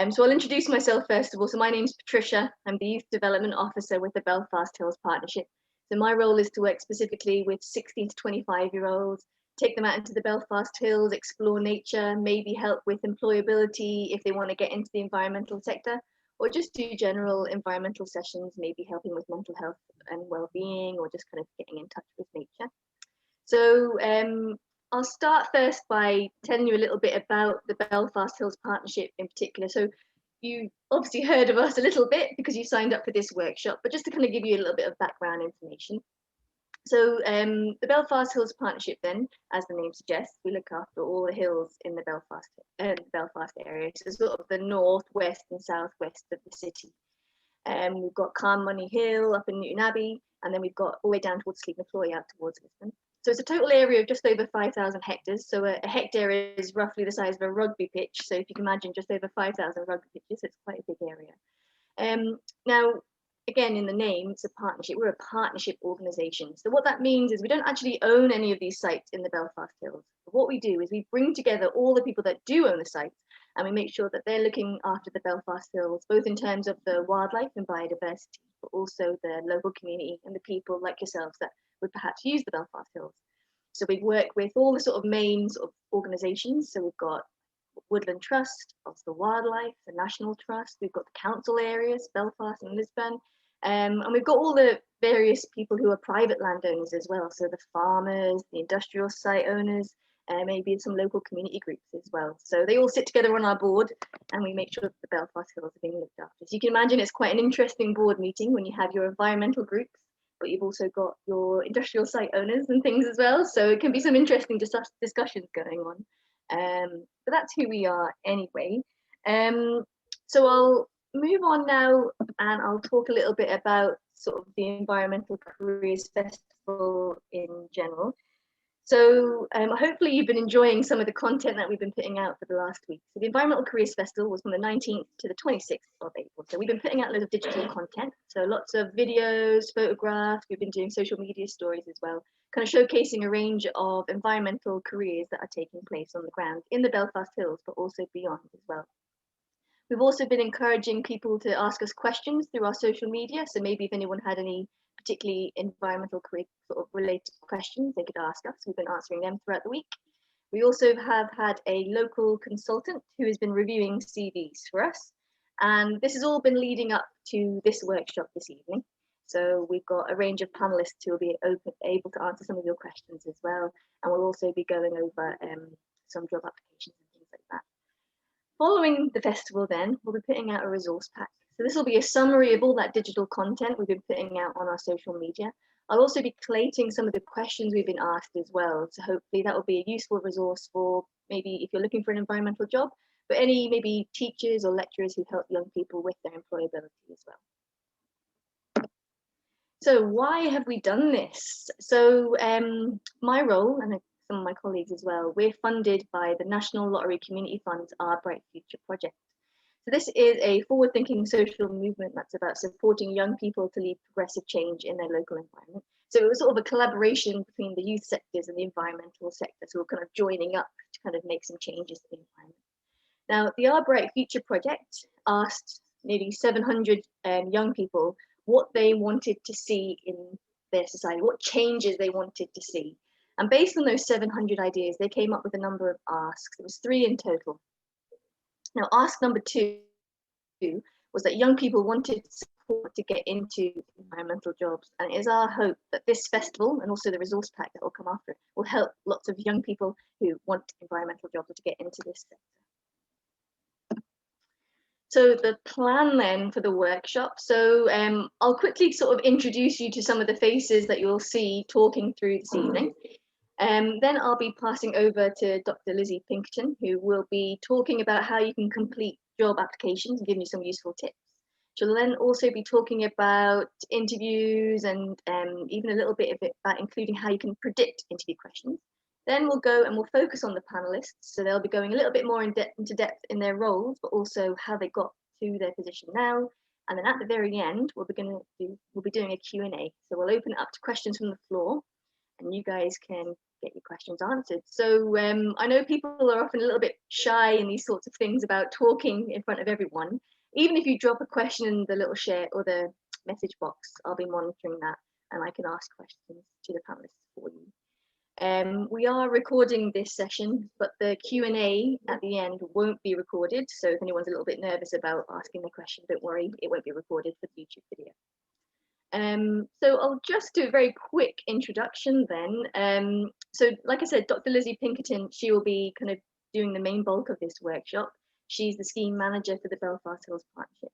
So I'll introduce myself first of all. So my name's Patricia. I'm the Youth Development Officer with the Belfast Hills Partnership. So my role is to work specifically with 16 to 25-year-olds, take them out into the Belfast Hills, explore nature, maybe help with employability if they want to get into the environmental sector, or just do general environmental sessions, maybe helping with mental health and well-being, or just kind of getting in touch with nature. So I'll start first by telling you a little bit about the Belfast Hills Partnership in particular. So you obviously heard of us a little bit because you signed up for this workshop, but just to kind of give you a little bit of background information. So the Belfast Hills Partnership then, as the name suggests, we look after all the hills in the Belfast area, so sort of the north, west and southwest of the city. We've got Carnmoney Hill up in Newton Abbey, and then we've got all the way down towards Sleep Macloy out towards Lisbon. So it's a total area of just over 5,000 hectares. So a hectare is roughly the size of a rugby pitch. So if you can imagine, just over 5,000 rugby pitches, it's quite a big area. Now, again, in the name, it's a partnership. We're a partnership organisation. So what that means is we don't actually own any of these sites in the Belfast Hills. But what we do is we bring together all the people that do own the sites, and we make sure that they're looking after the Belfast Hills, both in terms of the wildlife and biodiversity, but also the local community and the people like yourselves that would perhaps use the Belfast Hills. So we work with all the sort of main sort of organisations. So we've got Woodland Trust, Ulster Wildlife, the National Trust, we've got the council areas, Belfast and Lisbon, and we've got all the various people who are private landowners as well. So the farmers, the industrial site owners, maybe some local community groups as well. So they all sit together on our board and we make sure that the Belfast Hills are being looked after. So you can imagine it's quite an interesting board meeting when you have your environmental groups, but you've also got your industrial site owners and things as well. So it can be some interesting discussions going on. But that's who we are anyway. So I'll move on now and I'll talk a little bit about sort of the Environmental Careers Festival in general. So hopefully you've been enjoying some of the content that we've been putting out for the last week. So the Environmental Careers Festival was from the 19th to the 26th of April. So we've been putting out loads of digital content. So lots of videos, photographs, we've been doing social media stories as well, kind of showcasing a range of environmental careers that are taking place on the ground in the Belfast Hills, but also beyond as well. We've also been encouraging people to ask us questions through our social media. So maybe if anyone had any particularly environmental career sort of related questions, they could ask us. We've been answering them throughout the week. We also have had a local consultant who has been reviewing CVs for us. And this has all been leading up to this workshop this evening. So we've got a range of panelists who will be able to answer some of your questions as well. And we'll also be going over some job applications and things like that. Following the festival then, we'll be putting out a resource pack. So this will be a summary of all that digital content we've been putting out on our social media. I'll also be collating some of the questions we've been asked as well. So hopefully that will be a useful resource for maybe if you're looking for an environmental job, but any maybe teachers or lecturers who help young people with their employability as well. So why have we done this? So my role, and some of my colleagues as well, we're funded by the National Lottery Community Fund's Our Bright Future project. So this is a forward-thinking social movement that's about supporting young people to lead progressive change in their local environment. So it was sort of a collaboration between the youth sectors and the environmental sector, so we're kind of joining up to kind of make some changes to the environment. Now, the Our Bright Future project asked nearly 700 young people what they wanted to see in their society, what changes they wanted to see. And based on those 700 ideas, they came up with a number of asks. There was 3 in total. Now, ask number 2 was that young people wanted support to get into environmental jobs. And it is our hope that this festival and also the resource pack that will come after it will help lots of young people who want environmental jobs to get into this sector. So the plan then for the workshop. So I'll quickly sort of introduce you to some of the faces that you'll see talking through this evening. Then I'll be passing over to Dr. Lizzie Pinkerton, who will be talking about how you can complete job applications and giving you some useful tips. She'll then also be talking about interviews and even a little bit of it about including how you can predict interview questions. Then we'll go and we'll focus on the panelists. So they'll be going a little bit more into depth in their roles, but also how they got to their position now. And then at the very end, we'll be doing a Q&A. So we'll open it up to questions from the floor, and you guys can get your questions answered. So I know people are often a little bit shy in these sorts of things about talking in front of everyone. Even if you drop a question in the little share or the message box, I'll be monitoring that and I can ask questions to the panelists for you. We are recording this session, but the Q&A at the end won't be recorded. So if anyone's a little bit nervous about asking the question, don't worry, it won't be recorded for the YouTube video. So I'll just do a very quick introduction then. So like I said, Dr. Lizzie Pinkerton, she will be kind of doing the main bulk of this workshop. She's the scheme manager for the Belfast Hills Partnership.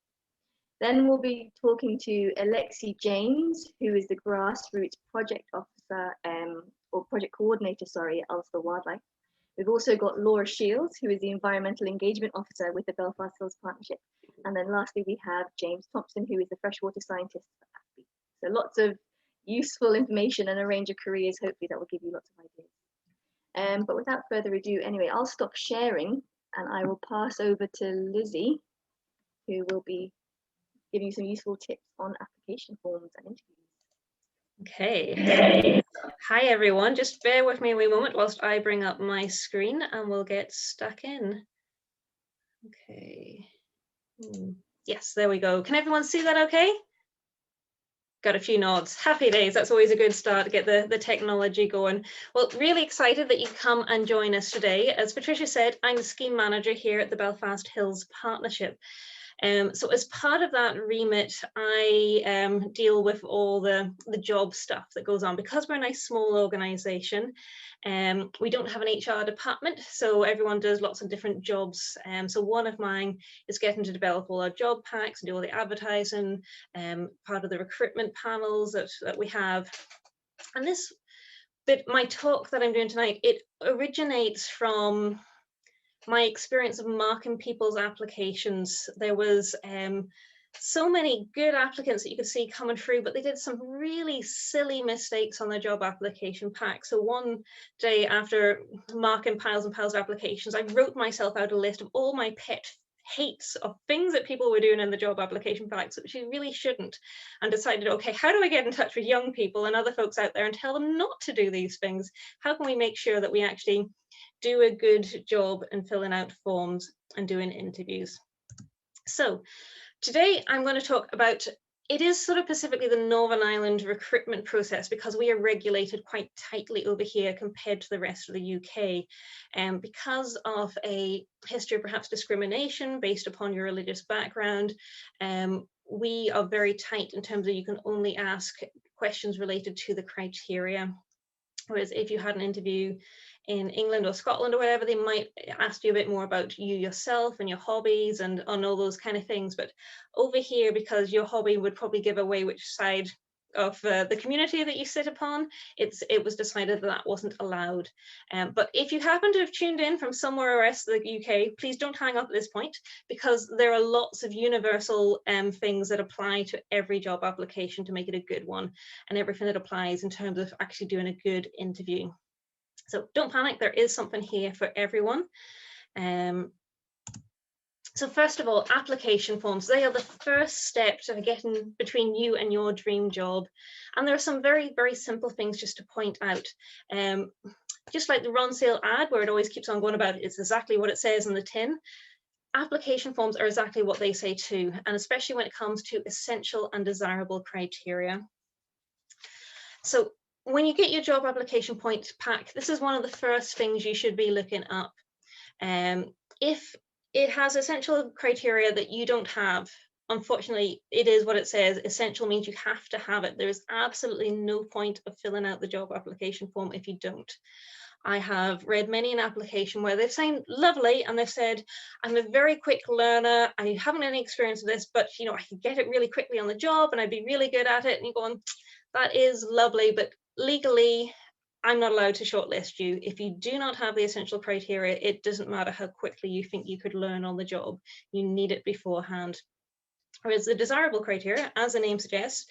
Then we'll be talking to Alexi James, who is the grassroots project officer, or project coordinator, sorry, at Ulster Wildlife. We've also got Laura Shields, who is the environmental engagement officer with the Belfast Hills Partnership. And then lastly, we have James Thompson, who is the freshwater scientist for AFBI. So lots of useful information and a range of careers, hopefully that will give you lots of ideas. But without further ado, anyway, I'll stop sharing and I will pass over to Lizzie, who will be giving you some useful tips on application forms and interviews. Okay. Hi everyone, just bear with me a wee moment whilst I bring up my screen and we'll get stuck in. Okay. Yes, there we go. Can everyone see that okay? Got a few nods. Happy days. That's always a good start to get the technology going. Well, really excited that you come and join us today. As Patricia said, I'm the scheme manager here at the Belfast Hills Partnership. So as part of that remit, I deal with all the job stuff that goes on. Because we're a nice small organisation, we don't have an HR department, so everyone does lots of different jobs. So one of mine is getting to develop all our job packs and do all the advertising, part of the recruitment panels that we have. And this bit, my talk that I'm doing tonight, it originates from my experience of marking people's applications. There was so many good applicants that you could see coming through, but they did some really silly mistakes on their job application pack. So one day after marking piles and piles of applications, I wrote myself out a list of all my pet hates of things that people were doing in the job application packs that you really shouldn't, and decided, okay, how do I get in touch with young people and other folks out there and tell them not to do these things? How can we make sure that we actually do a good job in filling out forms and doing interviews? So today I'm going to talk about, it is sort of specifically the Northern Ireland recruitment process, because we are regulated quite tightly over here compared to the rest of the UK. And because of a history of perhaps discrimination based upon your religious background, we are very tight in terms of you can only ask questions related to the criteria. Whereas if you had an interview in England or Scotland or whatever, they might ask you a bit more about you yourself and your hobbies and on all those kind of things. But over here, because your hobby would probably give away which side of the community that you sit upon, it was decided that that wasn't allowed. But if you happen to have tuned in from somewhere else in the UK, please don't hang up at this point, because there are lots of universal things that apply to every job application to make it a good one, and everything that applies in terms of actually doing a good interview. So don't panic, there is something here for everyone. So first of all, application forms, they are the first step to getting between you and your dream job. And there are some very, very simple things just to point out. Just like the Ron Sale ad, where it always keeps on going about, it's exactly what it says on the tin. Application forms are exactly what they say too, and especially when it comes to essential and desirable criteria. So when you get your job application point pack, this is one of the first things you should be looking up. If it has essential criteria that you don't have, unfortunately, it is what it says. Essential means you have to have it. There is absolutely no point of filling out the job application form if you don't. I have read many an application where they've signed lovely and they've said, I'm a very quick learner, I haven't any experience with this, but you know, I can get it really quickly on the job and I'd be really good at it. And you're going, that is lovely, but legally, I'm not allowed to shortlist you. If you do not have the essential criteria, it doesn't matter how quickly you think you could learn on the job. You need it beforehand. Whereas the desirable criteria, as the name suggests,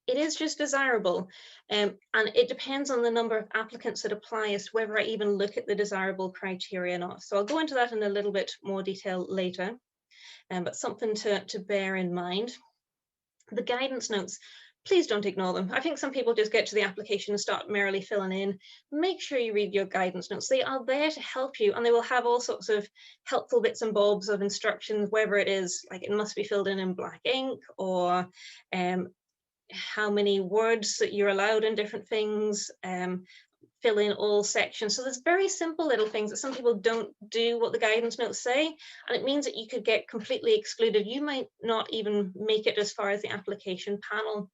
it is just desirable. And it depends on the number of applicants that apply as to whether I even look at the desirable criteria or not. So I'll go into that in a little bit more detail later, but something to bear in mind. The guidance notes. please don't ignore them. I think some people just get to the application and start merrily filling in. Make sure you read your guidance notes. They are there to help you, and they will have all sorts of helpful bits and bobs of instructions, whether it is like it must be filled in black ink, or how many words that you're allowed in different things, fill in all sections. So there's very simple little things that some people don't do what the guidance notes say, and it means that you could get completely excluded. You might not even make it as far as the application panel.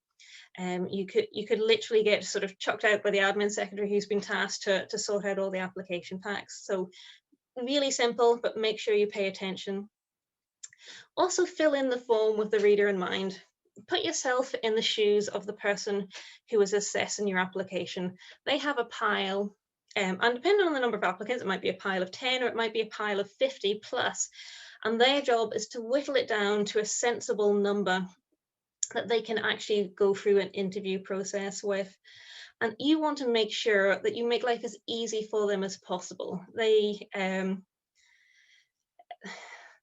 You could literally get sort of chucked out by the admin secretary who's been tasked to sort out all the application packs. So really simple, but make sure you pay attention. Also fill in the form with the reader in mind. Put yourself in the shoes of the person who is assessing your application. They have a pile, and depending on the number of applicants, it might be a pile of 10 or it might be a pile of 50 plus. And their job is to whittle it down to a sensible number that they can actually go through an interview process with. And you want to make sure that you make life as easy for them as possible.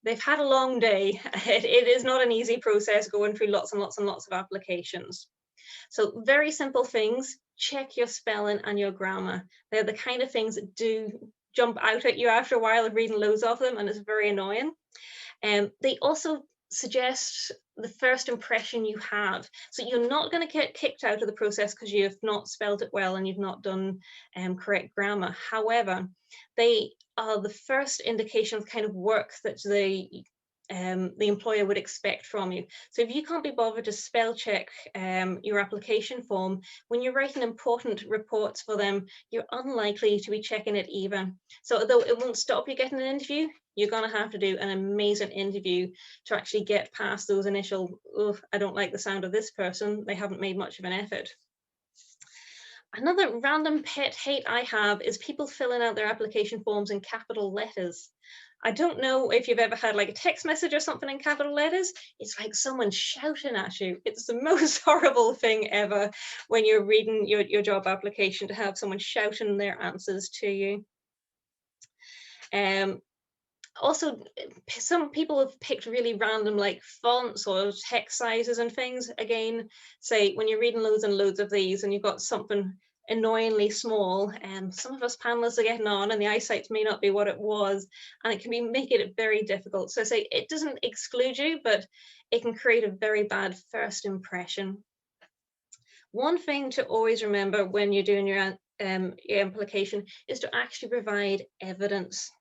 They've had a long day. It is not an easy process going through lots and lots and lots of applications. So very simple things. Check your spelling and your grammar. They're the kind of things that do jump out at you after a while of reading loads of them, and it's very annoying. They also suggest the first impression you have. So you're not going to get kicked out of the process because you've not spelled it well and you've not done correct grammar. However, they are the first indication of kind of work that the employer would expect from you. So if you can't be bothered to spell check your application form, when you're writing important reports for them, you're unlikely to be checking it either. So although it won't stop you getting an interview, you're going to have to do an amazing interview to actually get past those initial, oh, I don't like the sound of this person, they haven't made much of an effort. Another random pet hate I have is people filling out their application forms in capital letters. I don't know if you've ever had like a text message or something in capital letters. It's like someone shouting at you. It's the most horrible thing ever when you're reading your job application, to have someone shouting their answers to you. Also, some people have picked really random like fonts or text sizes and things. Again, say when you're reading loads and loads of these and you've got something annoyingly small, and some of us panelists are getting on and the eyesight may not be what it was, and it can be making it very difficult. So I say it doesn't exclude you, but it can create a very bad first impression. One thing to always remember when you're doing your application is to actually provide evidence.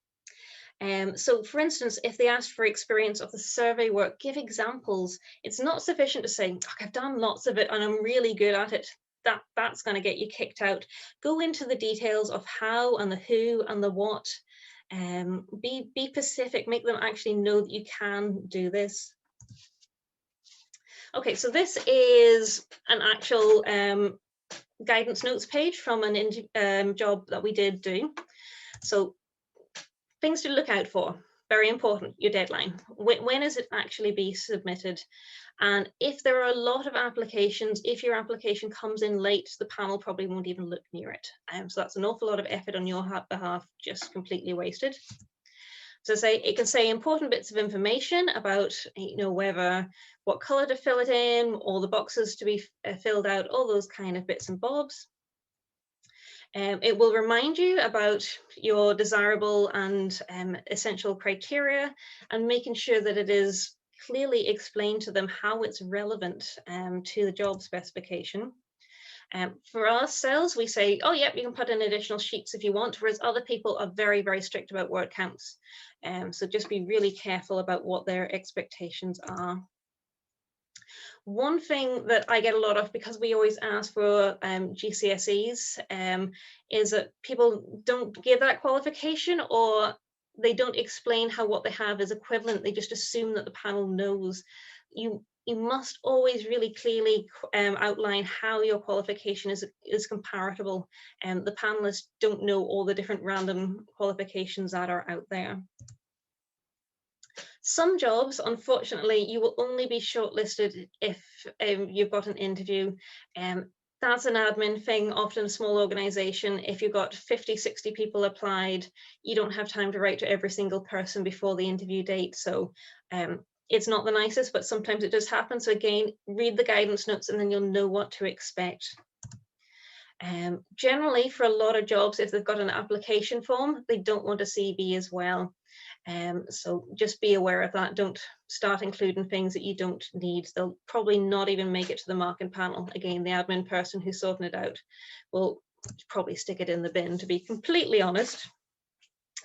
So for instance, if they ask for experience of the survey work, give examples. It's not sufficient to say, oh, I've done lots of it and I'm really good at it. That's going to get you kicked out. Go into the details of how and the who and the what. Be specific, make them actually know that you can do this. Okay, so this is an actual guidance notes page from an job that we did do. So things to look out for, very important, your deadline. When is it actually be submitted? And if there are a lot of applications, if your application comes in late, the panel probably won't even look near it. So that's an awful lot of effort on your behalf, just completely wasted. So it can say important bits of information about, whether, what color to fill it in, all the boxes to be filled out, all those kind of bits and bobs. It will remind you about your desirable and essential criteria, and making sure that it is clearly explained to them how it's relevant to the job specification. For ourselves, we say, oh, yep, you can put in additional sheets if you want, whereas other people are very, very strict about word counts. So just be really careful about what their expectations are. One thing that I get a lot of, because we always ask for GCSEs, is that people don't give that qualification, or they don't explain how what they have is equivalent. They just assume that the panel knows. You must always really clearly outline how your qualification is comparable. The panelists don't know all the different random qualifications that are out there. Some jobs, unfortunately, you will only be shortlisted if you've got an interview. That's an admin thing, often a small organization. If you've got 50, 60 people applied, you don't have time to write to every single person before the interview date. So It's not the nicest, but sometimes it does happen. So again, read the guidance notes and then you'll know what to expect. Generally, for a lot of jobs, if they've got an application form, they don't want a CV as well. So just be aware of that. Don't start including things that you don't need. They'll probably not even make it to the marking panel. Again, the admin person who's sorting it out will probably stick it in the bin, to be completely honest.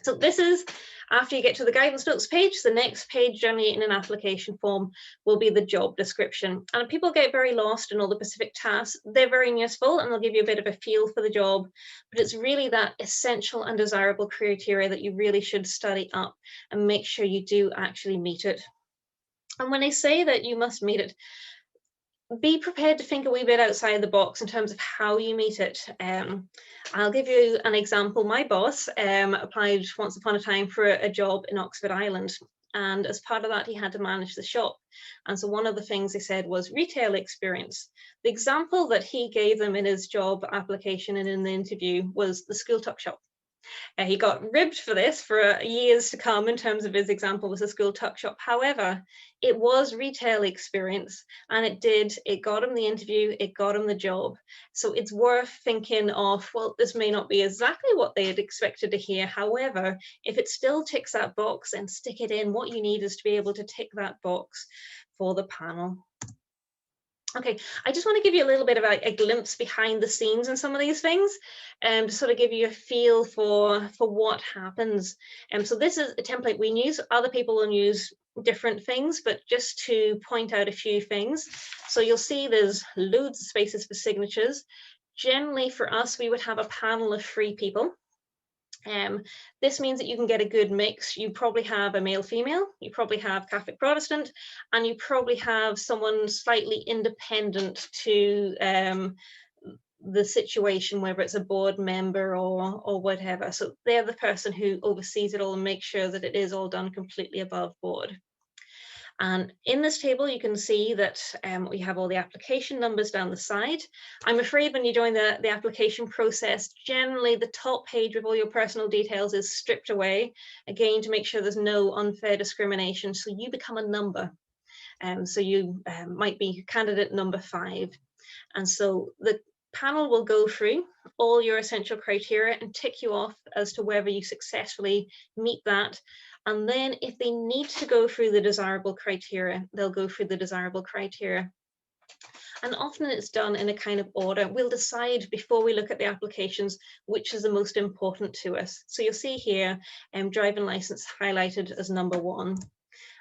So this is after you get to the guidance notes page. The next page generally in an application form will be the job description. And people get very lost in all the specific tasks. They're very useful and they'll give you a bit of a feel for the job, but it's really that essential and desirable criteria that you really should study up and make sure you do actually meet it. And when I say that you must meet it, be prepared to think a wee bit outside the box in terms of how you meet it. I'll give you an example. My boss applied once upon a time for a job in Oxford Island. And as part of that, he had to manage the shop. And so one of the things they said was retail experience. The example that he gave them in his job application and in the interview was the school tuck shop. He got ribbed for this for years to come in terms of his example was a school tuck shop. However, it was retail experience and it got him the interview, it got him the job. So it's worth thinking of, well, this may not be exactly what they had expected to hear. However, if it still ticks that box, and stick it in. What you need is to be able to tick that box for the panel. Okay, I just want to give you a little bit of a glimpse behind the scenes in some of these things, to sort of give you a feel for what happens. So this is a template we use. Other people will use different things, but just to point out a few things. So you'll see there's loads of spaces for signatures. Generally for us, we would have a panel of 3 people. This means that you can get a good mix. You probably have a male female, you probably have Catholic Protestant, and you probably have someone slightly independent to the situation, whether it's a board member or whatever. So they're the person who oversees it all and makes sure that it is all done completely above board. And in this table, you can see that we have all the application numbers down the side. I'm afraid when you join the application process, generally the top page with all your personal details is stripped away, again, to make sure there's no unfair discrimination. So you become a number. So you might be candidate number 5. And so the panel will go through all your essential criteria and tick you off as to whether you successfully meet that. And then if they need to go through the desirable criteria, they'll go through the desirable criteria. And often it's done in a kind of order. We'll decide before we look at the applications, which is the most important to us. So you'll see here, driving license highlighted as number 1.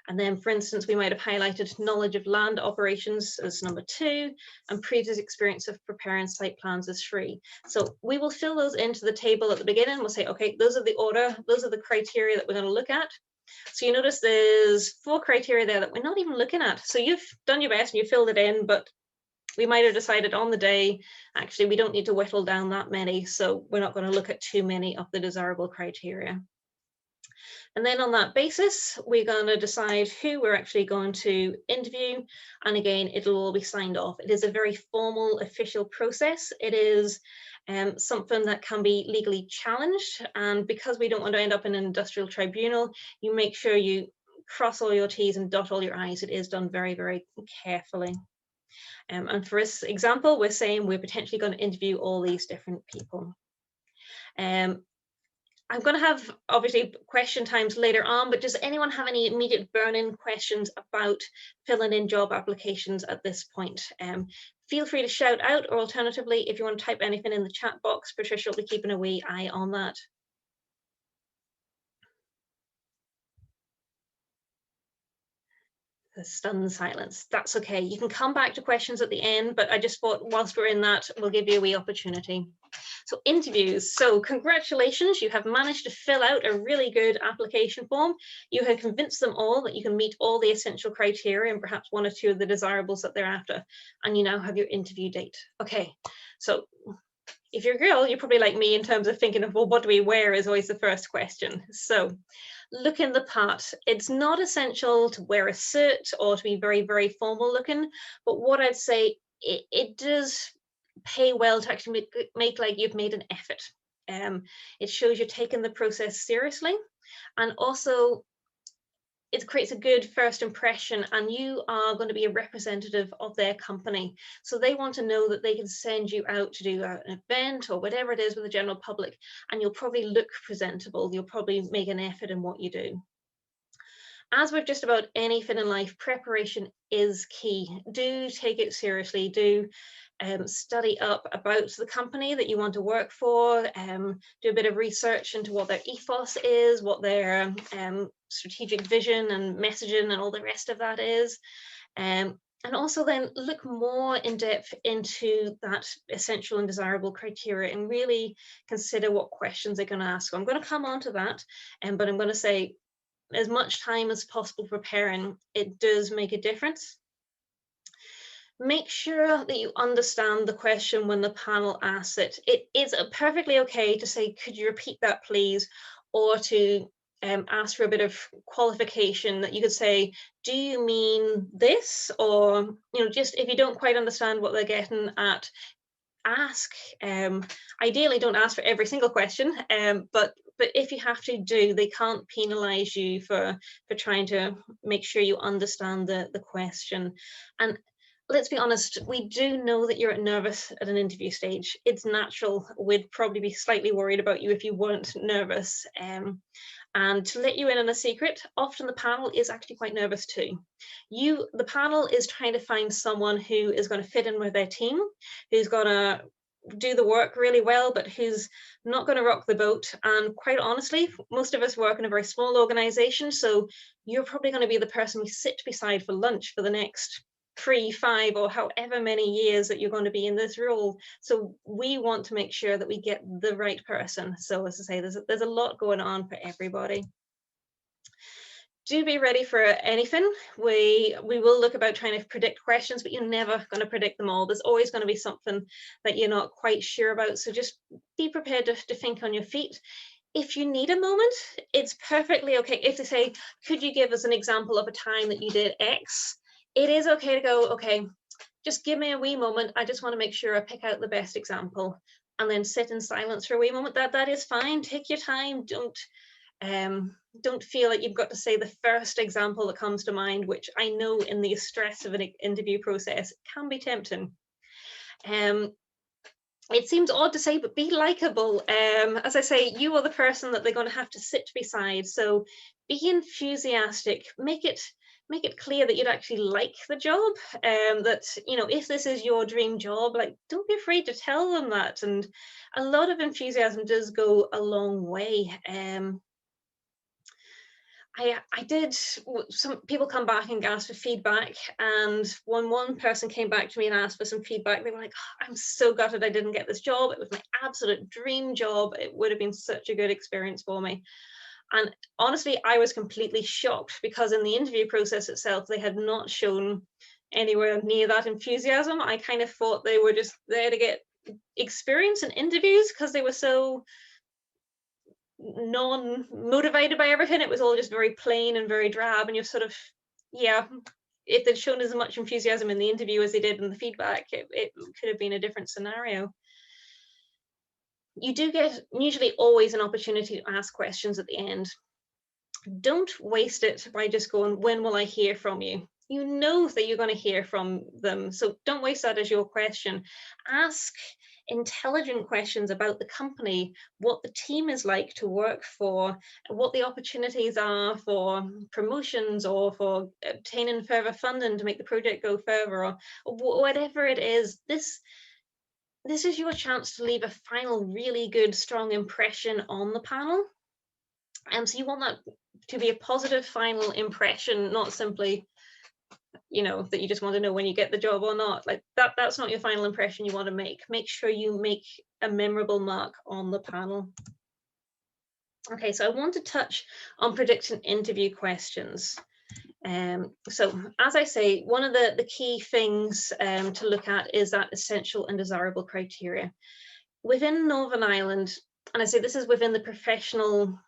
And then, for instance, we might have highlighted knowledge of land operations as number 2, and previous experience of preparing site plans as 3. So we will fill those into the table at the beginning. We'll say, okay, those are the order, those are the criteria that we're going to look at. So you notice there's 4 criteria there that we're not even looking at. So you've done your best and you filled it in, but we might have decided on the day, actually, we don't need to whittle down that many. So we're not going to look at too many of the desirable criteria. And then on that basis, we're going to decide who we're actually going to interview. And again, it'll all be signed off. It is a very formal, official process. It is something that can be legally challenged. And because we don't want to end up in an industrial tribunal, you make sure you cross all your T's and dot all your I's. It is done very, very carefully. And for this example, we're saying we're potentially going to interview all these different people. I'm going to have obviously question times later on, but does anyone have any immediate burning questions about filling in job applications at this point? Feel free to shout out, or alternatively, if you want to type anything in the chat box, Patricia will be keeping a wee eye on that. The stunned silence. That's okay. You can come back to questions at the end, but I just thought whilst we're in that, we'll give you a wee opportunity. So interviews. So congratulations, you have managed to fill out a really good application form. You have convinced them all that you can meet all the essential criteria and perhaps 1 or 2 of the desirables that they're after. And you now have your interview date. Okay, so if you're a girl, you're probably like me in terms of thinking of, well, what do we wear is always the first question. So look in the part. It's not essential to wear a suit or to be very, very formal looking, but what I'd say, it does pay well to actually make like you've made an effort. It shows you're taking the process seriously. And also, it creates a good first impression, and you are going to be a representative of their company. So they want to know that they can send you out to do an event or whatever it is with the general public, and you'll probably look presentable. You'll probably make an effort in what you do. As with just about anything in life, preparation is key. Do take it seriously. Do study up about the company that you want to work for. Do a bit of research into what their ethos is, what their strategic vision and messaging and all the rest of that is. And also then look more in depth into that essential and desirable criteria and really consider what questions they're going to ask. So I'm going to come on to that, but I'm going to say, as much time as possible preparing, it does make a difference. Make sure that you understand the question when the panel asks it. It is perfectly okay to say, could you repeat that please? Or to ask for a bit of qualification, that you could say, do you mean this? Or, just if you don't quite understand what they're getting at, ask. Ideally, don't ask for every single question, but if you have to, they can't penalize you for trying to make sure you understand the question. And let's be honest, we do know that you're nervous at an interview stage. It's natural. We'd probably be slightly worried about you if you weren't nervous. And to let you in on a secret, often the panel is actually quite nervous too. The panel is trying to find someone who is going to fit in with their team, who's going to do the work really well, but who's not going to rock the boat. And quite honestly, most of us work in a very small organization, so you're probably going to be the person we sit beside for lunch for the next 3, 5, or however many years that you're going to be in this role. So we want to make sure that we get the right person. So as I say, there's a lot going on for everybody. Do be ready for anything. We will look about trying to predict questions, but you're never going to predict them all. There's always going to be something that you're not quite sure about. So just be prepared to think on your feet. If you need a moment, it's perfectly okay. If they say, could you give us an example of a time that you did X? It is okay to go, okay, just give me a wee moment. I just want to make sure I pick out the best example, and then sit in silence for a wee moment. That is fine. Take your time. Don't feel like you've got to say the first example that comes to mind, which I know in the stress of an interview process can be tempting. It seems odd to say, but be likable. As I say, you are the person that they're going to have to sit beside. So be enthusiastic. Make it clear that you'd actually like the job. That, if this is your dream job, like, don't be afraid to tell them that. And a lot of enthusiasm does go a long way. I did, some people come back and ask for feedback, and when one person came back to me and asked for some feedback, they were like, oh, I'm so gutted I didn't get this job. It was my absolute dream job. It would have been such a good experience for me. And honestly, I was completely shocked, because in the interview process itself, they had not shown anywhere near that enthusiasm. I kind of thought they were just there to get experience in interviews, because they were so non-motivated by everything. It was all just very plain and very drab, and you're sort of, yeah, if they'd shown as much enthusiasm in the interview as they did in the feedback, it could have been a different scenario. You do get usually always an opportunity to ask questions at the end. Don't waste it by just going, when will I hear from you? You know that you're going to hear from them, so don't waste that as your question. Ask intelligent questions about the company, what the team is like to work for, what the opportunities are for promotions or for obtaining further funding to make the project go further, or whatever it is. This is your chance to leave a final really good, strong impression on the panel. And so you want that to be a positive final impression, not simply, that you just want to know when you get the job or not. Like that's not your final impression you want to make. Make sure you make a memorable mark on the panel. Okay, so I want to touch on predicting interview questions. So as I say, one of the key things to look at is that essential and desirable criteria. Within Northern Ireland, and I say this is within the professional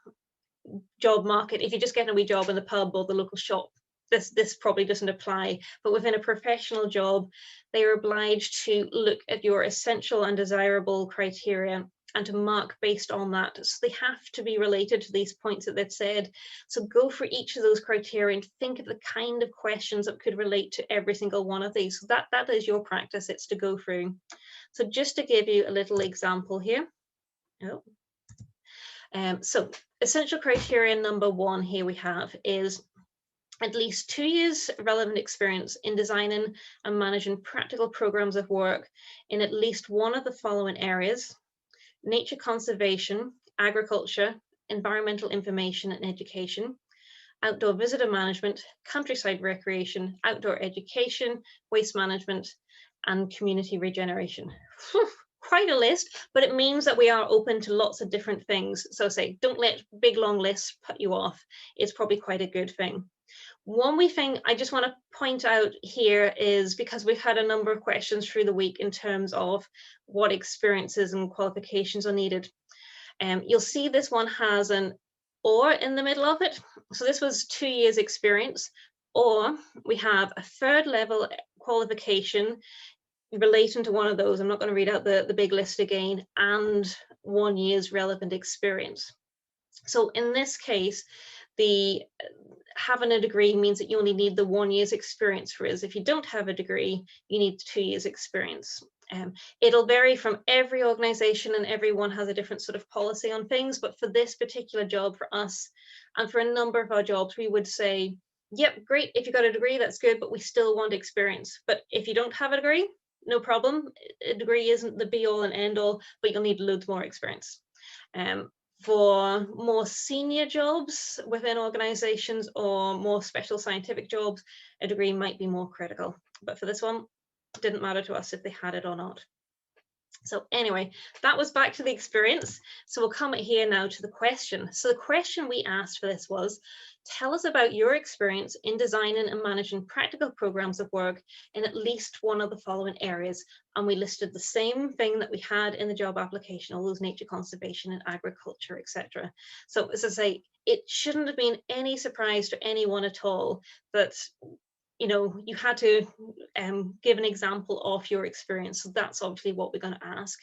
job market, if you're just getting a wee job in the pub or the local shop, this probably doesn't apply, but within a professional job, they are obliged to look at your essential and desirable criteria and to mark based on that. So they have to be related to these points that they've said. So go for each of those criteria and think of the kind of questions that could relate to every single one of these. So that is your practice, it's to go through. So just to give you a little example here. Oh. So essential criteria number 1 here we have is at least 2 years relevant experience in designing and managing practical programs of work in at least one of the following areas: nature conservation, agriculture, environmental information and education, outdoor visitor management, countryside recreation, outdoor education, waste management, and community regeneration. Whew, quite a list, but it means that we are open to lots of different things. So say, don't let big long lists put you off. It's probably quite a good thing. One wee thing I just want to point out here is, because we've had a number of questions through the week in terms of what experiences and qualifications are needed. You'll see this one has an or in the middle of it. So this was 2 years experience, or we have a 3rd level qualification relating to one of those. I'm not going to read out the big list again, and 1 year's relevant experience. So in this case, the having a degree means that you only need the 1 year's experience, whereas if you don't have a degree, you need 2 years experience. It'll vary from every organization, and everyone has a different sort of policy on things, but for this particular job, for us, and for a number of our jobs, we would say, yep, great, if you got a degree, that's good, but we still want experience. But if you don't have a degree, no problem. A degree isn't the be all and end all, but you'll need loads more experience. For more senior jobs within organizations or more special scientific jobs, a degree might be more critical. But for this one, it didn't matter to us if they had it or not. So anyway, that was back to the experience. So we'll come here now to the question. So the question we asked for this was, tell us about your experience in designing and managing practical programs of work in at least one of the following areas. And we listed the same thing that we had in the job application, all those nature conservation and agriculture, etc. So as I say, it shouldn't have been any surprise to anyone at all that you had to give an example of your experience. So that's obviously what we're going to ask.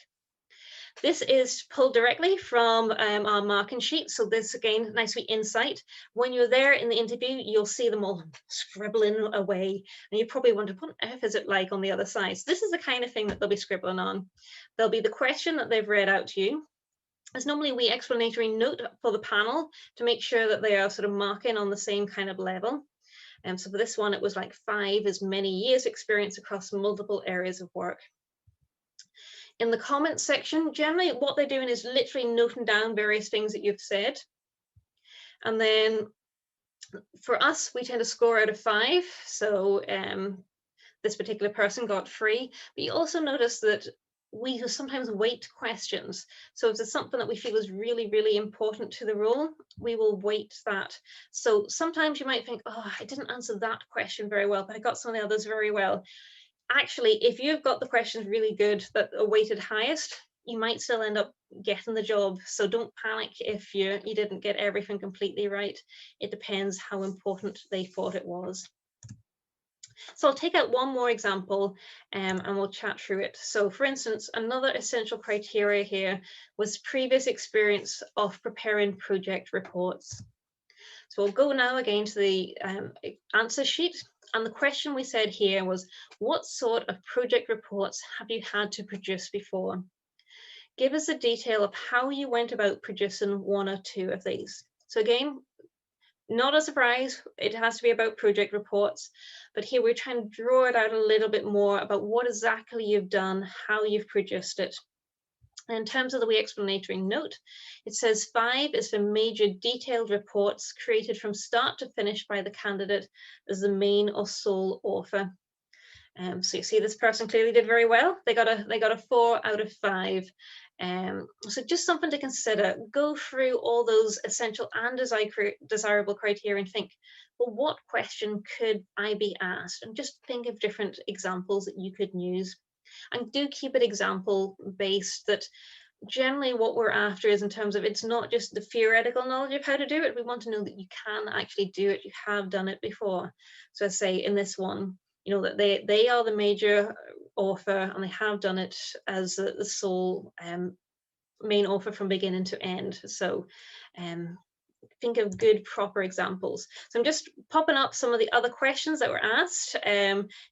This is pulled directly from our marking sheet. So this, again, nice wee insight. When you're there in the interview, you'll see them all scribbling away. And you probably wonder, what on earth is it like on the other side? So this is the kind of thing that they'll be scribbling on. There'll be the question that they've read out to you. There's normally a wee explanatory note for the panel to make sure that they are sort of marking on the same kind of level. So for this one, it was like 5 as many years experience across multiple areas of work. In the comments section, generally what they're doing is literally noting down various things that you've said. And then for us, we tend to score out of 5. So this particular person got 3. But you also notice that we sometimes weight questions. So if there's something that we feel is really, really important to the role, we will weight that. So sometimes you might think, oh, I didn't answer that question very well, but I got some of the others very well. Actually, if you've got the questions really good that are weighted highest, you might still end up getting the job. So don't panic if you didn't get everything completely right. It depends how important they thought it was. So I'll take out one more example and we'll chat through it. So for instance, another essential criteria here was previous experience of preparing project reports. So we'll go now again to the answer sheet. And the question we said here was, what sort of project reports have you had to produce before? Give us a detail of how you went about producing 1 or 2 of these. So again, not a surprise, it has to be about project reports, but here we're trying to draw it out a little bit more about what exactly you've done, how you've produced it. And in terms of the wee explanatory note, it says 5 is for major detailed reports created from start to finish by the candidate as the main or sole author. So you see this person clearly did very well. They got a 4 out of 5. So just something to consider. Go through all those essential and desirable criteria and think, well, what question could I be asked? And just think of different examples that you could use. And do keep it example based. That generally what we're after is in terms of, it's not just the theoretical knowledge of how to do it. We want to know that you can actually do it. You have done it before. So I say in this one, that they are the major author and they have done it as the sole main offer from beginning to end. So think of good proper examples. So I'm just popping up some of the other questions that were asked,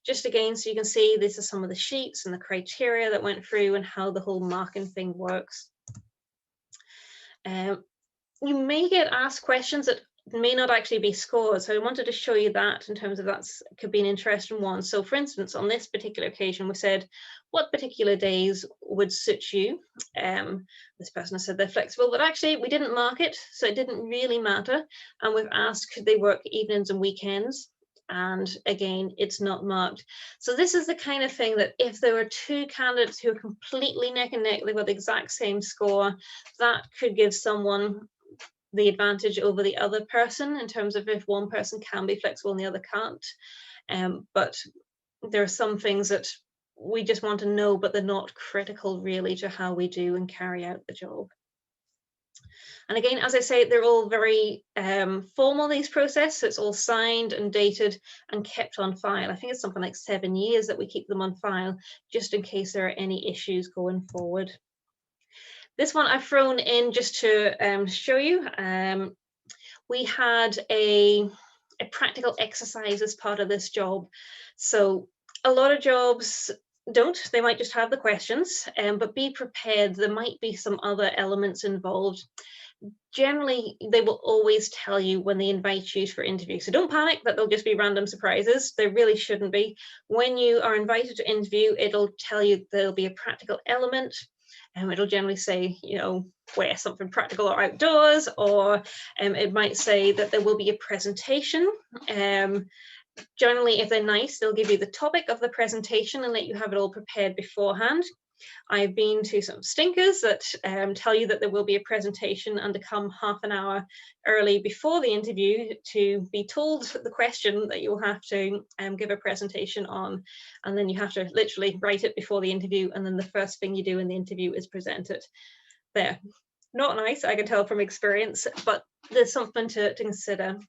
just again so you can see this is some of the sheets and the criteria that went through and how the whole marking thing works. You may get asked questions that may not actually be scored, so I wanted to show you that in terms of that's could be an interesting one. So for instance, on this particular occasion we said what particular days would suit you. This person has said they're flexible, but actually we didn't mark it, so it didn't really matter, and we've asked could they work evenings and weekends, and again it's not marked. So this is the kind of thing that if there were two candidates who are completely neck and neck, they've got the exact same score, that could give someone the advantage over the other person in terms of if one person can be flexible and the other can't. But there are some things that we just want to know, but they're not critical really to how we do and carry out the job. And again, as I say, they're all very formal, these processes. So it's all signed and dated and kept on file. I think it's something like 7 years that we keep them on file, just in case there are any issues going forward. This one I've thrown in just to show you. We had a practical exercise as part of this job. So a lot of jobs don't, they might just have the questions, but be prepared, there might be some other elements involved. Generally, they will always tell you when they invite you for interview. So don't panic that they'll just be random surprises. There really shouldn't be. When you are invited to interview, it'll tell you there'll be a practical element. It'll generally say, you know, wear something practical or outdoors, or it might say that there will be a presentation. Generally, if they're nice, they'll give you the topic of the presentation and let you have it all prepared beforehand. I've been to some stinkers that tell you that there will be a presentation and to come half an hour early before the interview to be told the question that you'll have to give a presentation on, and then you have to literally write it before the interview, and then the first thing you do in the interview is present it. There, not nice, I can tell from experience, but there's something to consider.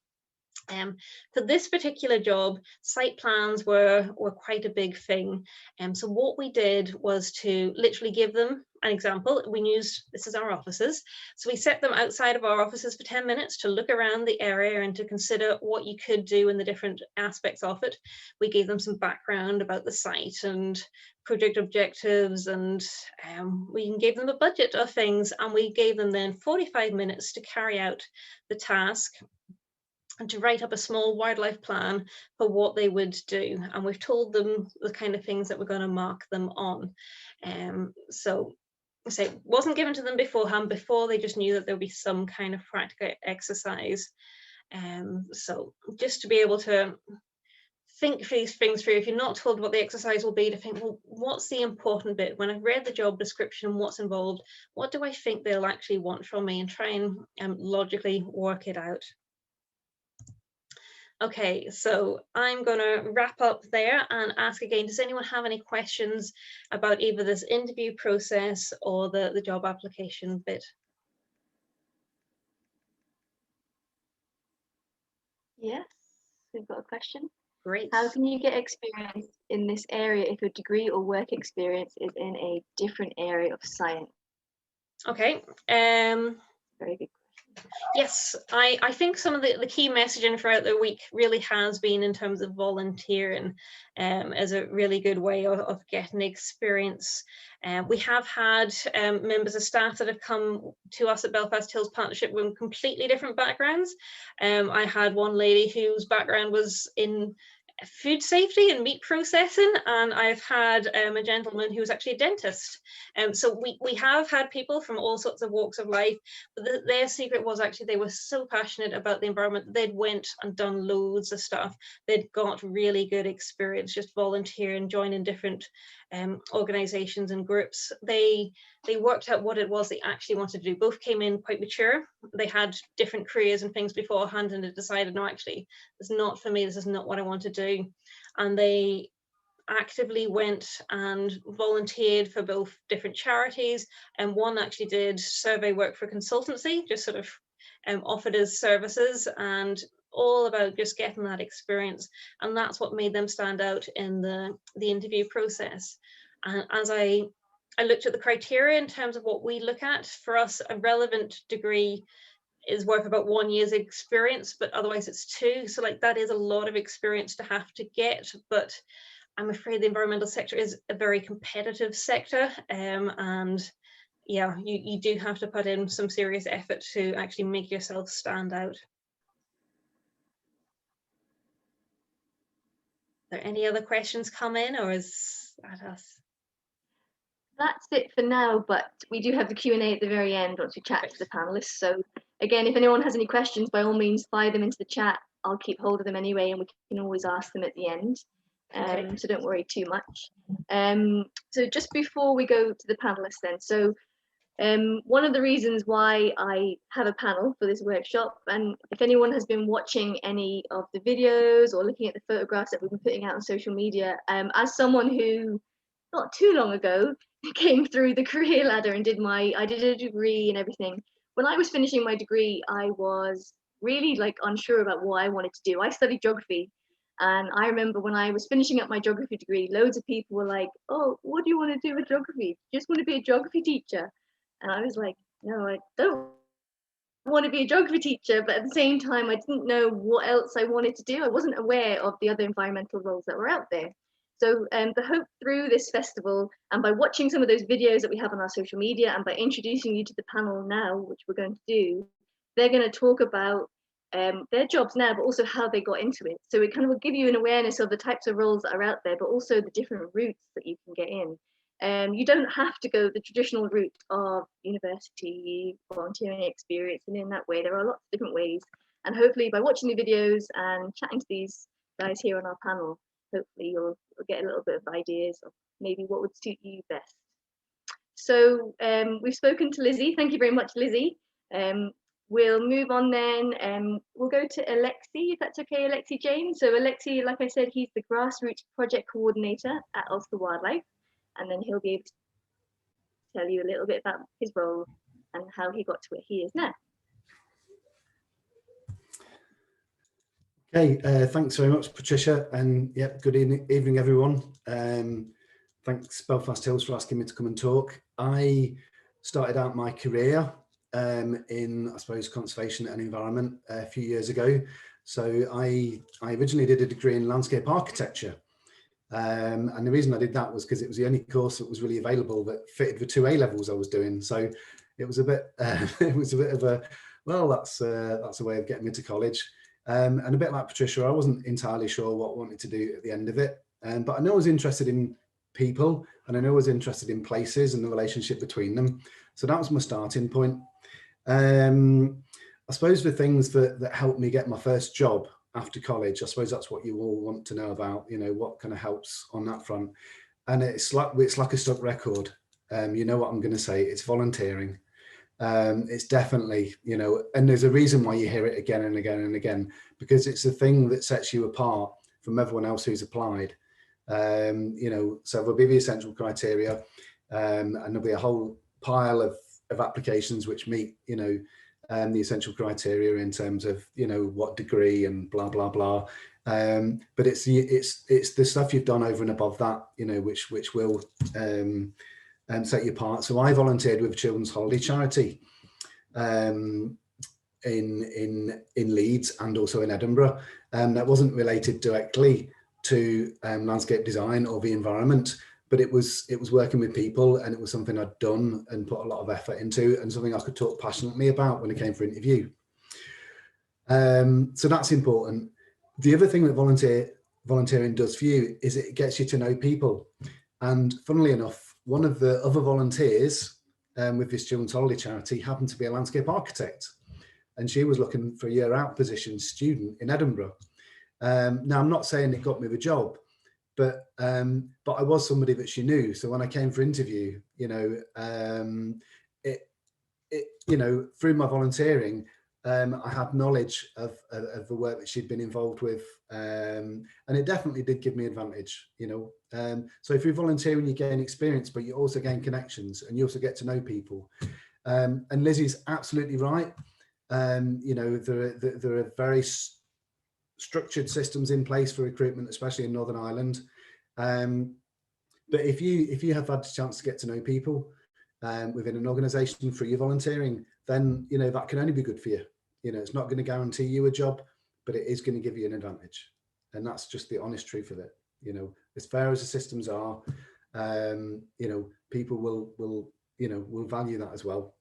For this particular job, site plans were quite a big thing. So what we did was to literally give them an example. We used, this is our offices, so we set them outside of our offices for 10 minutes to look around the area and to consider what you could do in the different aspects of it. We gave them some background about the site and project objectives, and we gave them a budget of things, and we gave them then 45 minutes to carry out the task and to write up a small wildlife plan for what they would do. And we've told them the kind of things that we're going to mark them on. So it wasn't given to them beforehand. Before, they just knew that there would be some kind of practical exercise. So just to be able to think these things through, if you're not told what the exercise will be, to think, well, what's the important bit? When I've read the job description, what's involved, what do I think they'll actually want from me, and try and logically work it out. Okay, so I'm going to wrap up there and ask again, does anyone have any questions about either this interview process or the job application bit? Yes, we've got a question. Great. How can you get experience in this area if your degree or work experience is in a different area of science? Okay. Very good. Yes, I think some of the key messaging throughout the week really has been in terms of volunteering as a really good way of getting experience. We have had members of staff that have come to us at Belfast Hills Partnership with completely different backgrounds. I had one lady whose background was in food safety and meat processing, and I've had a gentleman who was actually a dentist. So we have had people from all sorts of walks of life, but their secret was actually they were so passionate about the environment. They'd went and done loads of stuff. They'd got really good experience just volunteering, joining different organizations and groups. They worked out what it was they actually wanted to do. Both came in quite mature. They had different careers and things beforehand, and they decided, no, actually, it's not for me. This is not what I want to do. And they actively went and volunteered for both different charities, and one actually did survey work for consultancy, just sort of offered as services, and all about just getting that experience. And that's what made them stand out in the interview process. And as I I looked at the criteria in terms of what we look at. For us, a relevant degree is worth about 1 year's experience, but otherwise it's 2. So like that is a lot of experience to have to get, but I'm afraid the environmental sector is a very competitive sector, and yeah, you do have to put in some serious effort to actually make yourself stand out. Are there any other questions come in, or is that us? That's it for now, but we do have the Q&A at the very end once we chat to the panelists. So again, if anyone has any questions, by all means, fire them into the chat. I'll keep hold of them anyway, and we can always ask them at the end. Okay. So don't worry too much. So just before we go to the panelists then, so one of the reasons why I have a panel for this workshop, and if anyone has been watching any of the videos or looking at the photographs that we've been putting out on social media, as someone who not too long ago came through the career ladder and I did a degree and everything. When I was finishing my degree, I was really like unsure about what I wanted to do. I studied geography, and I remember when I was finishing up my geography degree, loads of people were like, "Oh, what do you want to do with geography? Just want to be a geography teacher?" And I was like, "No, I don't want to be a geography teacher," but at the same time, I didn't know what else I wanted to do. I wasn't aware of the other environmental roles that were out there. So the hope through this festival, and by watching some of those videos that we have on our social media, and by introducing you to the panel now, which we're going to do, they're going to talk about their jobs now, but also how they got into it. So it kind of will give you an awareness of the types of roles that are out there, but also the different routes that you can get in. You don't have to go the traditional route of university, volunteering experience, and in that way, there are lots of different ways. And hopefully by watching the videos and chatting to these guys here on our panel, hopefully you'll get a little bit of ideas of maybe what would suit you best. So we've spoken to Lizzie. Thank you very much, Lizzie. We'll move on then. We'll go to Alexi, if that's okay, Alexi James. So Alexi, like I said, he's the grassroots project coordinator at Ulster Wildlife, and then he'll be able to tell you a little bit about his role and how he got to where he is now. Okay, thanks very much, Patricia, and yeah, good evening, everyone. Thanks, Belfast Hills, for asking me to come and talk. I started out my career in, I suppose, conservation and environment a few years ago. So I originally did a degree in landscape architecture. And the reason I did that was because it was the only course that was really available that fitted the 2 A levels I was doing. So it was a bit, of a, well, that's a way of getting into college. And a bit like Patricia, I wasn't entirely sure what I wanted to do at the end of it. But I know I was interested in people, and I know I was interested in places and the relationship between them. So that was my starting point. I suppose the things that helped me get my first job after college, I suppose that's what you all want to know about, you know, what kind of helps on that front. And it's like a stuck record. You know what I'm going to say, it's volunteering. It's definitely, you know, and there's a reason why you hear it again and again and again, because it's the thing that sets you apart from everyone else who's applied. You know, so there'll be the essential criteria, and there'll be a whole pile of applications which meet, you know, the essential criteria in terms of, you know, what degree and blah blah blah. But it's the stuff you've done over and above that, you know, which will set you apart. So I volunteered with a children's holiday charity in Leeds and also in Edinburgh. That wasn't related directly to landscape design or the environment, but it was working with people, and it was something I'd done and put a lot of effort into, and something I could talk passionately about when it came for interview. So that's important. The other thing that volunteering does for you is it gets you to know people. And funnily enough, one of the other volunteers with this children's holiday charity happened to be a landscape architect, and she was looking for a year out position student in Edinburgh. Now, I'm not saying it got me the job, but I was somebody that she knew. So when I came for interview, you know, you know, through my volunteering, I had knowledge of the work that she'd been involved with, and it definitely did give me advantage, you know. So through volunteering, you gain experience, but you also gain connections, and you also get to know people. And Lizzie's absolutely right. You know, there are very structured systems in place for recruitment, especially in Northern Ireland. But if you have had a chance to get to know people within an organisation through your volunteering, then that can only be good for you. It's not going to guarantee you a job, but it is going to give you an advantage, and that's just the honest truth of it. As fair as the systems are, people will value that as well.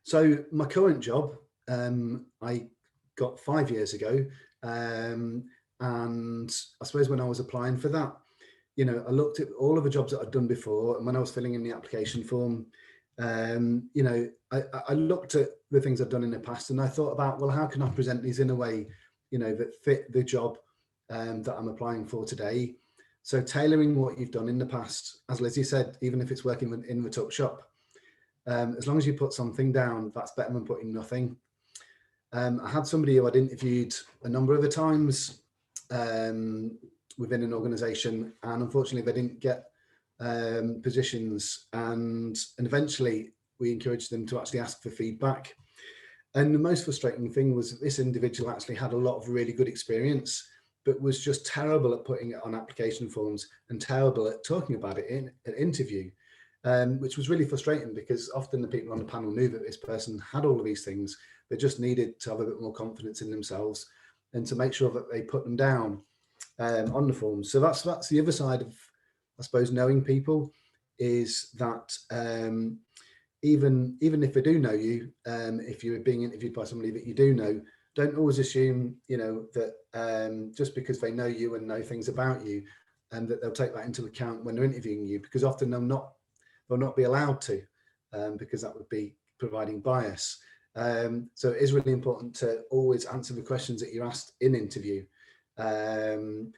So my current job, I got 5 years ago, and I suppose when I was applying for that, I looked at all of the jobs that I'd done before, and when I was filling in the application form, I looked at the things I'd done in the past, and I thought about, well, how can I present these in a way, that fit the job that I'm applying for today. So tailoring what you've done in the past, as Lizzie said, even if it's working in the tuck shop, as long as you put something down, that's better than putting nothing. I had somebody who I'd interviewed a number of the times within an organisation, and unfortunately they didn't get positions, and eventually we encouraged them to actually ask for feedback. And the most frustrating thing was that this individual actually had a lot of really good experience, but was just terrible at putting it on application forms and terrible at talking about it in an interview, which was really frustrating, because often the people on the panel knew that this person had all of these things. They just needed to have a bit more confidence in themselves and to make sure that they put them down on the forms. So that's the other side of, I suppose, knowing people, is that even if they do know you, if you're being interviewed by somebody that you do know, don't always assume that just because they know you and know things about you, and that they'll take that into account when they're interviewing you, because often they'll not be allowed to, because that would be providing bias. So it is really important to always answer the questions that you're asked in interview, and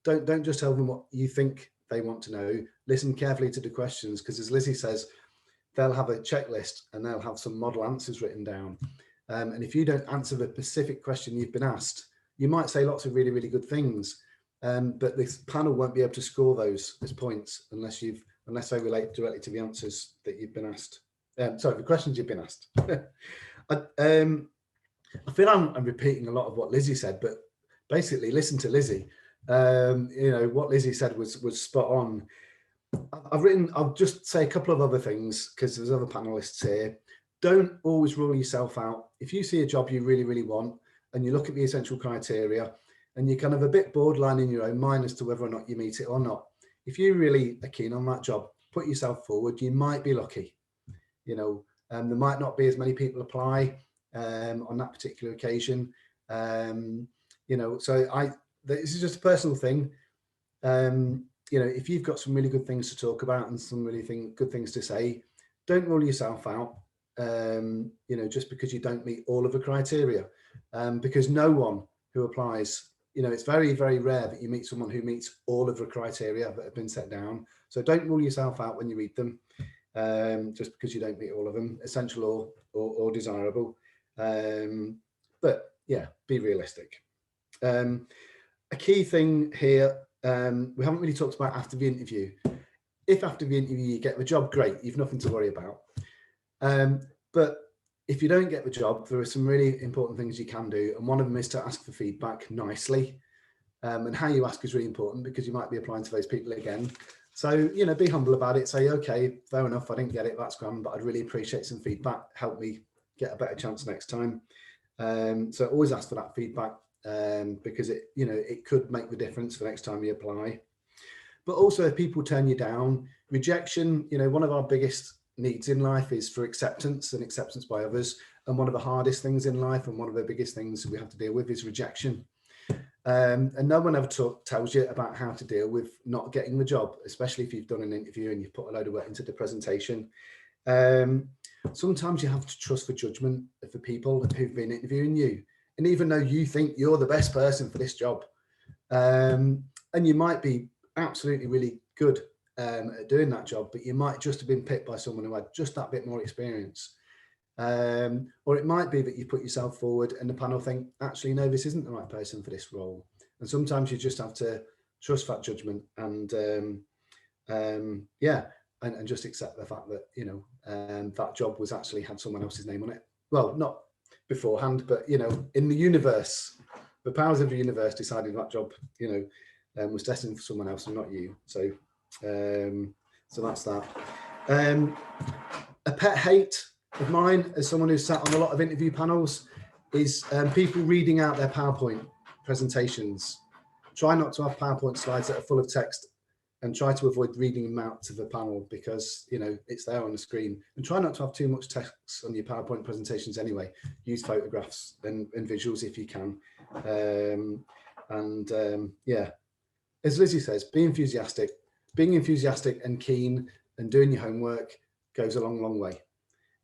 don't just tell them what you think they want to know. Listen carefully to the questions, because as Lizzie says, they'll have a checklist and they'll have some model answers written down. And if you don't answer the specific question you've been asked, you might say lots of really, really good things, but this panel won't be able to score those as points unless they relate directly to the answers that you've been asked. Sorry, the questions you've been asked. I feel I'm repeating a lot of what Lizzie said, but basically listen to Lizzie. What Lizzie said was spot on. I'll just say a couple of other things, because there's other panelists here. Don't always rule yourself out. If you see a job you really, really want, and you look at the essential criteria, and you're kind of a bit borderline in your own mind as to whether or not you meet it or not, if you really are keen on that job, put yourself forward. You might be lucky. There might not be as many people apply on that particular occasion. So this is just a personal thing. If you've got some really good things to talk about and some really good things to say, don't rule yourself out, just because you don't meet all of the criteria, because no one who applies, it's very, very rare that you meet someone who meets all of the criteria that have been set down. So don't rule yourself out when you read them, just because you don't meet all of them, essential or desirable. But yeah, be realistic. A key thing here, we haven't really talked about after the interview. If after the interview you get the job, great, you've nothing to worry about. But if you don't get the job, there are some really important things you can do, and one of them is to ask for feedback nicely. And how you ask is really important, because you might be applying to those people again. So, be humble about it. Say, okay, fair enough, I didn't get it, that's grand, but I'd really appreciate some feedback. Help me get a better chance next time. So always ask for that feedback, because it could make the difference for next time you apply. But also, if people turn you down, rejection, one of our biggest needs in life is for acceptance, and acceptance by others. And one of the hardest things in life, and one of the biggest things we have to deal with, is rejection. And no one ever tells you about how to deal with not getting the job, especially if you've done an interview and you've put a load of work into the presentation. Sometimes you have to trust the judgment of the people who've been interviewing you. And even though you think you're the best person for this job, and you might be absolutely really good at doing that job, but you might just have been picked by someone who had just that bit more experience. Or it might be that you put yourself forward and the panel think, actually, no, this isn't the right person for this role. And sometimes you just have to trust that judgment and just accept the fact that, that job was actually had someone else's name on it. Well, not beforehand, but, in the universe, the powers of the universe decided that job, was destined for someone else and not you. So that's that. A pet hate of mine, as someone who's sat on a lot of interview panels, is people reading out their PowerPoint presentations. Try not to have PowerPoint slides that are full of text, and try to avoid reading them out to the panel, because it's there on the screen. And try not to have too much text on your PowerPoint presentations anyway. Use photographs and visuals if you can. Yeah, as Lizzie says, be enthusiastic. Being enthusiastic and keen and doing your homework goes a long way.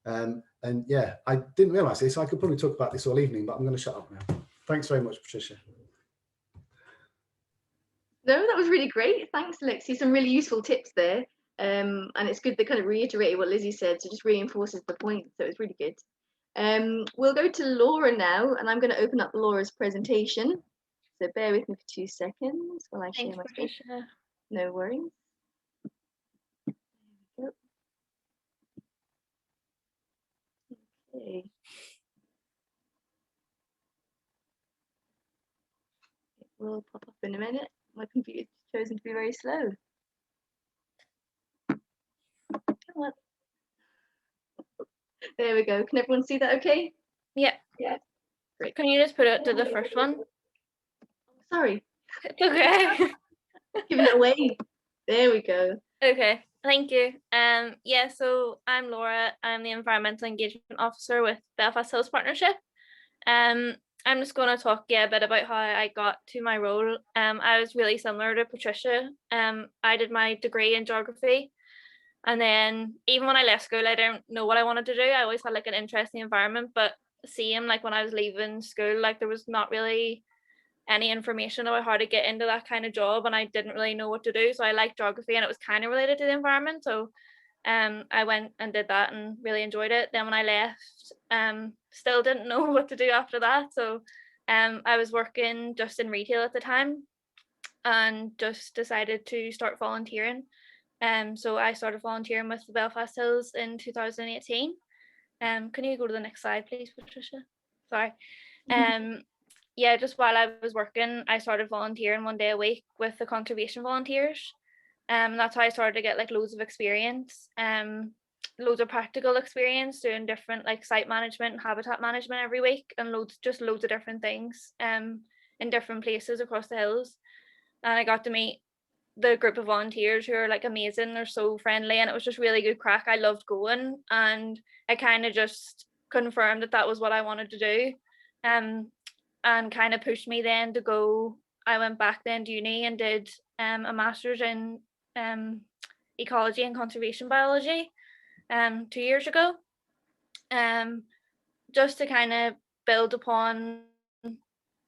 And yeah, I didn't realise this. I could probably talk about this all evening, but I'm going to shut up now. Thanks very much, Patricia. No, that was really great. Thanks, Lexi. Some really useful tips there. And it's good to kind of reiterate what Lizzie said, so just reinforces the point. So it's really good. We'll go to Laura now, and I'm going to open up Laura's presentation. So bear with me for 2 seconds while I share my screen. No worries. Okay. It will pop up in a minute. My computer's chosen to be very slow. Come on. There we go. Can everyone see that okay? Yeah. Yeah. Great. Can you just put it to the first one? Sorry. It's okay. Giving it away. There we go. Okay, thank you. Yeah, so I'm Laura. I'm the Environmental Engagement Officer with Belfast Hills Partnership. I'm just going to talk a bit about how I got to my role. I was really similar to Patricia. I did my degree in geography, and then even when I left school, I didn't know what I wanted to do. I always had like an interest in the environment, but seeing like when I was leaving school, like there was not really any information about how to get into that kind of job, and I didn't really know what to do. So I liked geography and it was kind of related to the environment, so I went and did that and really enjoyed it. Then when I left, still didn't know what to do after that, so I was working just in retail at the time and just decided to start volunteering. So I started volunteering with the Belfast Hills in 2018. Can you go to the next slide, please, Patricia? Sorry. Yeah, just while I was working, I started volunteering 1 day a week with the conservation volunteers. That's how I started to get like loads of experience, loads of practical experience doing different like site management and habitat management every week, and loads of different things in different places across the hills. And I got to meet the group of volunteers who are like amazing. They're so friendly, and it was just really good crack. I loved going, and I kind of just confirmed that was what I wanted to do. And kind of pushed me then to go. I went back then to uni and did a master's in ecology and conservation biology 2 years ago, just to kind of build upon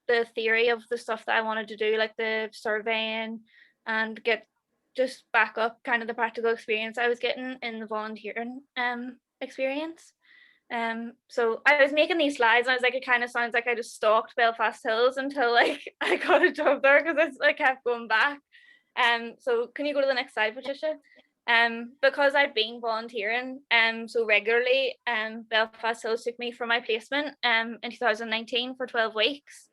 the theory of the stuff that I wanted to do, like the surveying, and get just back up kind of the practical experience I was getting in the volunteering experience. So I was making these slides and I was like, it kind of sounds like I just stalked Belfast Hills until like I got a job there, because I kept going back. So can you go to the next slide, Patricia? Because I'd been volunteering so regularly, Belfast Hills took me for my placement in 2019 for 12 weeks.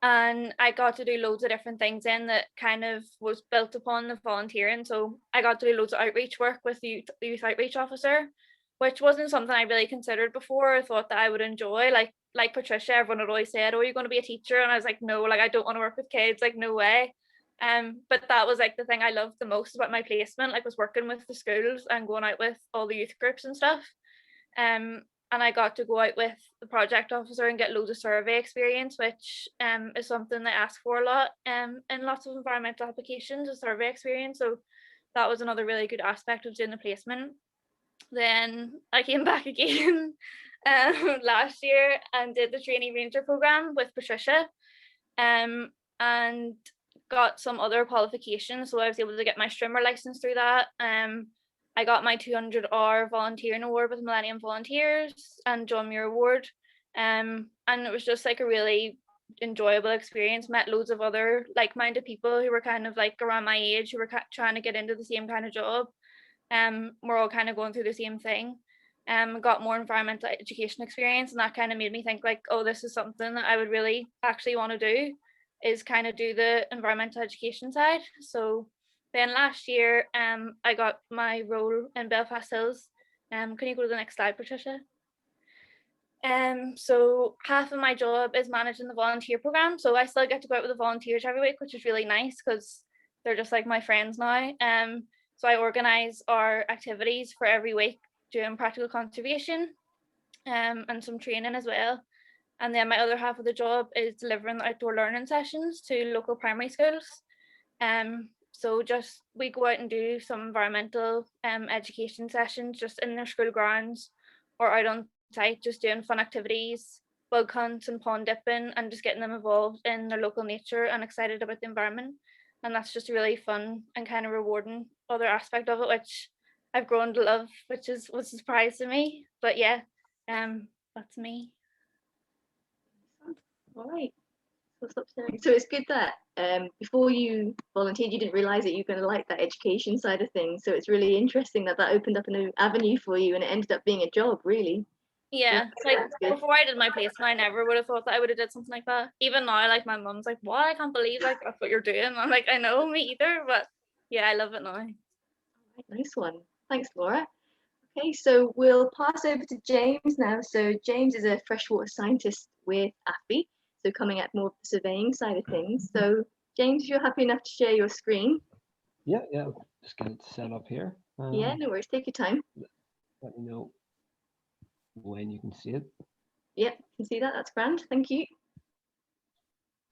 And I got to do loads of different things in that kind of was built upon the volunteering. So I got to do loads of outreach work with the youth outreach officer, which wasn't something I really considered before. I thought that I would enjoy, like Patricia, everyone had always said, oh, you're going to be a teacher. And I was like, no, like I don't want to work with kids, like no way. But that was like the thing I loved the most about my placement, like was working with the schools and going out with all the youth groups and stuff. And I got to go out with the project officer and get loads of survey experience, which is something they ask for a lot in lots of environmental applications, a survey experience. So that was another really good aspect of doing the placement. Then I came back again last year and did the trainee ranger program with Patricia, and got some other qualifications. So I was able to get my streamer license through that. I got my 200-hour volunteering award with Millennium Volunteers and John Muir Award. And it was just like a really enjoyable experience. Met loads of other like-minded people who were kind of like around my age, who were trying to get into the same kind of job. We're all kind of going through the same thing. Got more environmental education experience, and that kind of made me think like, oh, this is something that I would really actually want to do. is kind of do the environmental education side. So then last year, I got my role in Belfast Hills. Can you go to the next slide, Patricia? So half of my job is managing the volunteer program. So I still get to go out with the volunteers every week, which is really nice because they're just like my friends now. So I organize our activities for every week, doing practical conservation, and some training as well. And then my other half of the job is delivering the outdoor learning sessions to local primary schools. So just we go out and do some environmental education sessions just in their school grounds or out on site, just doing fun activities, bug hunts and pond dipping, and just getting them involved in their local nature and excited about the environment. And that's just a really fun and kind of rewarding other aspect of it, which I've grown to love, which was a surprise to me. But yeah, that's me. All right. So it's good that before you volunteered, you didn't realize that you're going to like that education side of things. So it's really interesting that that opened up a new avenue for you, and it ended up being a job, really. Yeah, Yeah, like that's good. before I did my placement, I never would have thought that I would have did something like that. Even now, like my mum's like, "What? I can't believe like that's what you're doing." I'm like, "I know, me either," but yeah, I love it now. Nice one. Thanks, Laura. Okay, so we'll pass over to James now. So James is a freshwater scientist with AFBI, so coming at more of the surveying side of things. So James, if you're happy enough to share your screen. Yeah, just get it set up here. Yeah, no worries, take your time. Let me know when you can see it. Yep, can see that, that's grand, thank you.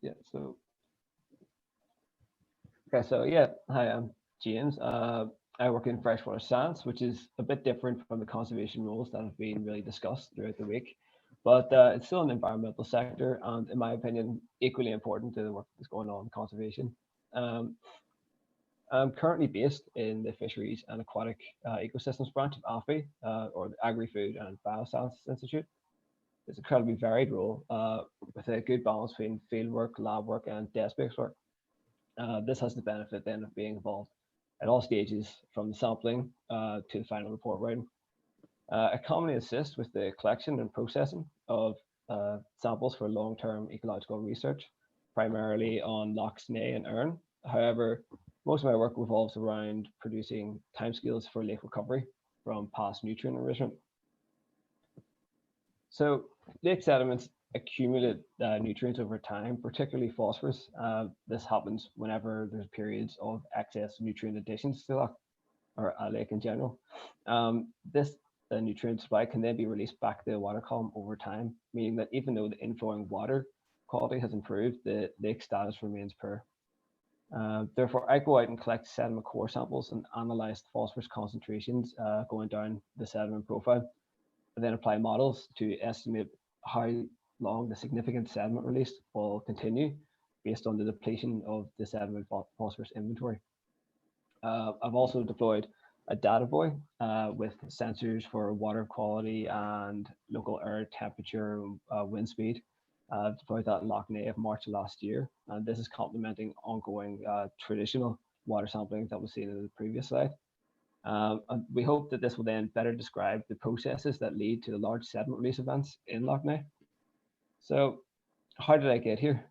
Yeah, so okay, so yeah, hi, I'm James. I work in freshwater science, which is a bit different from the conservation roles that have been really discussed throughout the week, but it's still an environmental sector, and in my opinion, equally important to the work that's going on in conservation. I'm currently based in the Fisheries and Aquatic Ecosystems branch of AFBI, or the Agri-Food and Bioscience Institute. It's an incredibly varied role with a good balance between fieldwork, lab work, and desk-based work. This has the benefit then of being involved at all stages from the sampling to the final report writing. I commonly assist with the collection and processing of samples for long-term ecological research, primarily on Loch Ness and Erne. However, most of my work revolves around producing timescales for lake recovery from past nutrient enrichment. So lake sediments accumulate nutrients over time, particularly phosphorus. This happens whenever there's periods of excess nutrient additions to that, or a lake in general. This nutrient supply can then be released back to the water column over time, meaning that even though the inflowing water quality has improved, the lake status remains poor. Therefore, I go out and collect sediment core samples and analyze the phosphorus concentrations going down the sediment profile, and then apply models to estimate how long the significant sediment release will continue based on the depletion of the sediment phosphorus inventory. I've also deployed a data buoy with sensors for water quality and local air temperature, wind speed. I've deployed that in Loch Ness of March of last year, and this is complementing ongoing traditional water sampling that was seen in the previous slide. And we hope that this will then better describe the processes that lead to the large sediment release events in Loch Ness. So how did I get here?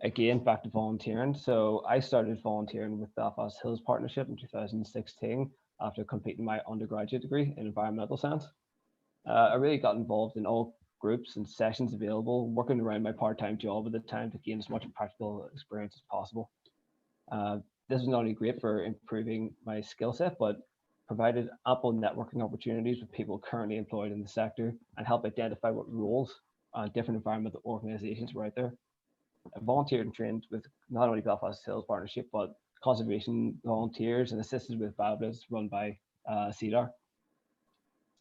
Again, back to volunteering. So I started volunteering with Belfast Hills Partnership in 2016 after completing my undergraduate degree in environmental science. I really got involved in all groups and sessions available, working around my part-time job at the time to gain as much practical experience as possible. This was not only great for improving my skill set, but provided ample networking opportunities with people currently employed in the sector and helped identify what roles different environmental organizations were out there. I volunteered and trained with not only Belfast Hills Partnership, but conservation volunteers and assisted with BioBlitz run by CEDAR.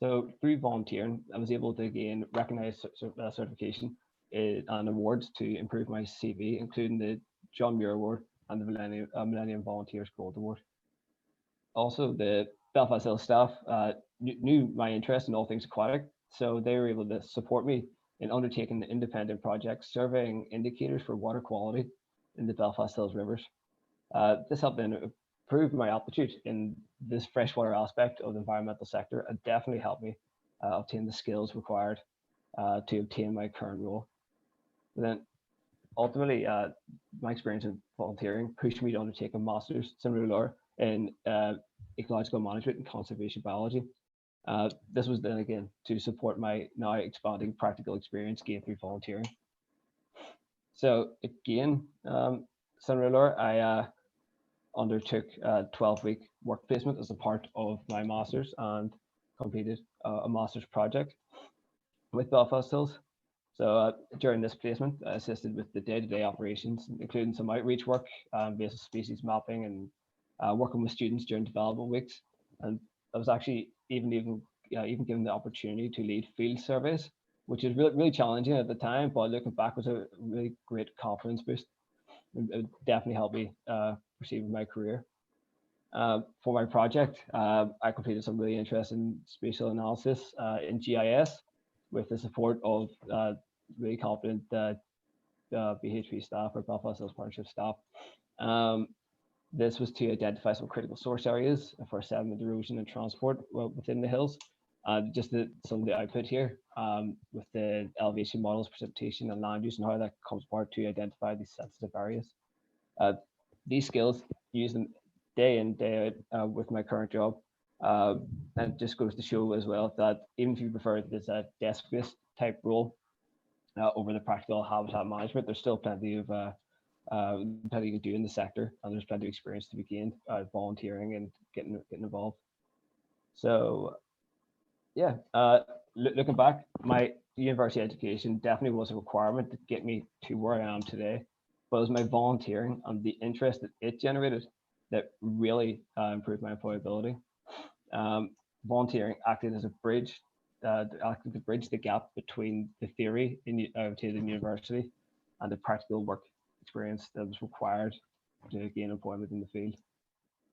So through volunteering, I was able to gain recognized certification and awards to improve my CV, including the John Muir Award and the Millennium Volunteers Gold Award. Also, the Belfast Hills staff knew my interest in all things aquatic, so they were able to support me in undertaking the independent project surveying indicators for water quality in the Belfast Hills rivers. This helped then improve my aptitude in this freshwater aspect of the environmental sector and definitely helped me obtain the skills required to obtain my current role. And then ultimately, my experience in volunteering pushed me to undertake a master's in ecological management and conservation biology. This was then again to support my now expanding practical experience gained through volunteering. So again, similar to Laura, I undertook a 12-week work placement as a part of my master's and completed a master's project with Belfast Hills. So during this placement, I assisted with the day-to-day operations, including some outreach work, invasive species mapping, and working with students during development weeks. And I was actually even given the opportunity to lead field surveys, which is really challenging at the time, but looking back was a really great confidence boost. It definitely helped me proceed with my career. For my project, I completed some really interesting spatial analysis in GIS with the support of really competent BHP staff or Belfast Hills Partnership staff. This was to identify some critical source areas for sediment erosion and transport within the hills. Just some of the output here with the elevation models, precipitation and land use and how that comes apart to identify these sensitive areas. These skills used them day in, day out with my current job. And it just goes to show as well that even if you prefer this desk-based type role over the practical habitat management, there's still plenty of plenty you can do in the sector, and there's plenty of experience to be gained volunteering and getting involved. So yeah, looking back, my university education definitely was a requirement to get me to where I am today, but it was my volunteering and the interest that it generated that really improved my employability. Volunteering acted as a bridge, acted to bridge the gap between the theory obtained in university and the practical work experience that was required to gain employment in the field.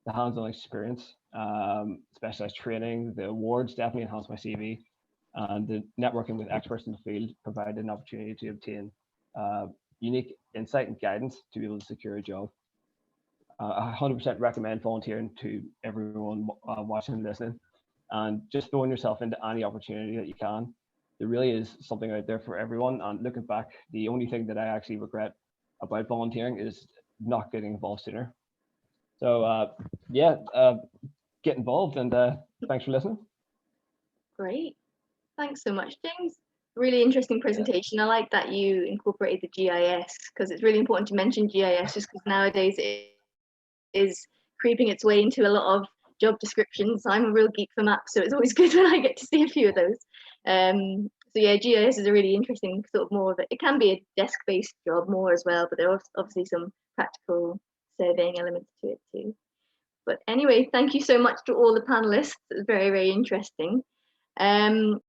The hands-on experience, specialized training, the awards definitely enhanced my CV, and the networking with experts in the field provided an opportunity to obtain unique insight and guidance to be able to secure a job. I 100% recommend volunteering to everyone watching and listening, and just throwing yourself into any opportunity that you can. There really is something out there for everyone, and looking back, the only thing that I actually regret about volunteering is not getting involved sooner. So yeah, get involved, and thanks for listening. Great. Thanks so much, James. Really interesting presentation. I like that you incorporated the GIS, because it's really important to mention GIS just because nowadays it is creeping its way into a lot of job descriptions. I'm a real geek for maps, so it's always good when I get to see a few of those. So yeah, GIS is a really interesting sort of more of it can be a desk-based job more as well, but there are obviously some practical surveying elements to it too. But anyway, thank you so much to all the panelists. It was very, very interesting.